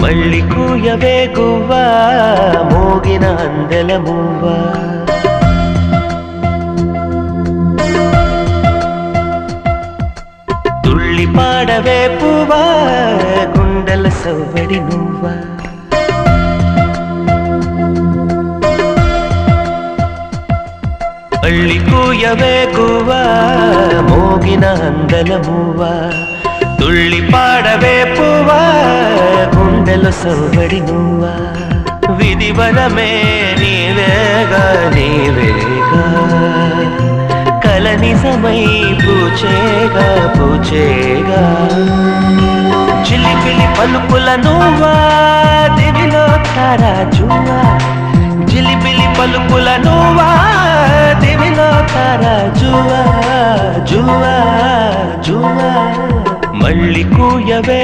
మళ్ళీ కూయవే గువ్వా మోగిన అందెల మువ్వా తుళ్ళి పాడవే పువ్వా గుండెల సవ్వడి నువ్వా మళ్ళీ కూయవే గువ్వా మోగిన అందెల మువ్వా తుళ్ళి పాడవే పువ్వా గుండెల సవ్వడి నువ్వా విధివనమే నీవేగా నీవేగా కల నిజమై పూచేగా పూచేగా చిలిపిలి పలుకుల నువ్వా దివిలో తారాజువా చిలిపిలి పలుకుల నువ్వా దివిలో తారాజువా జువా జువా మళ్ళీ కూయవే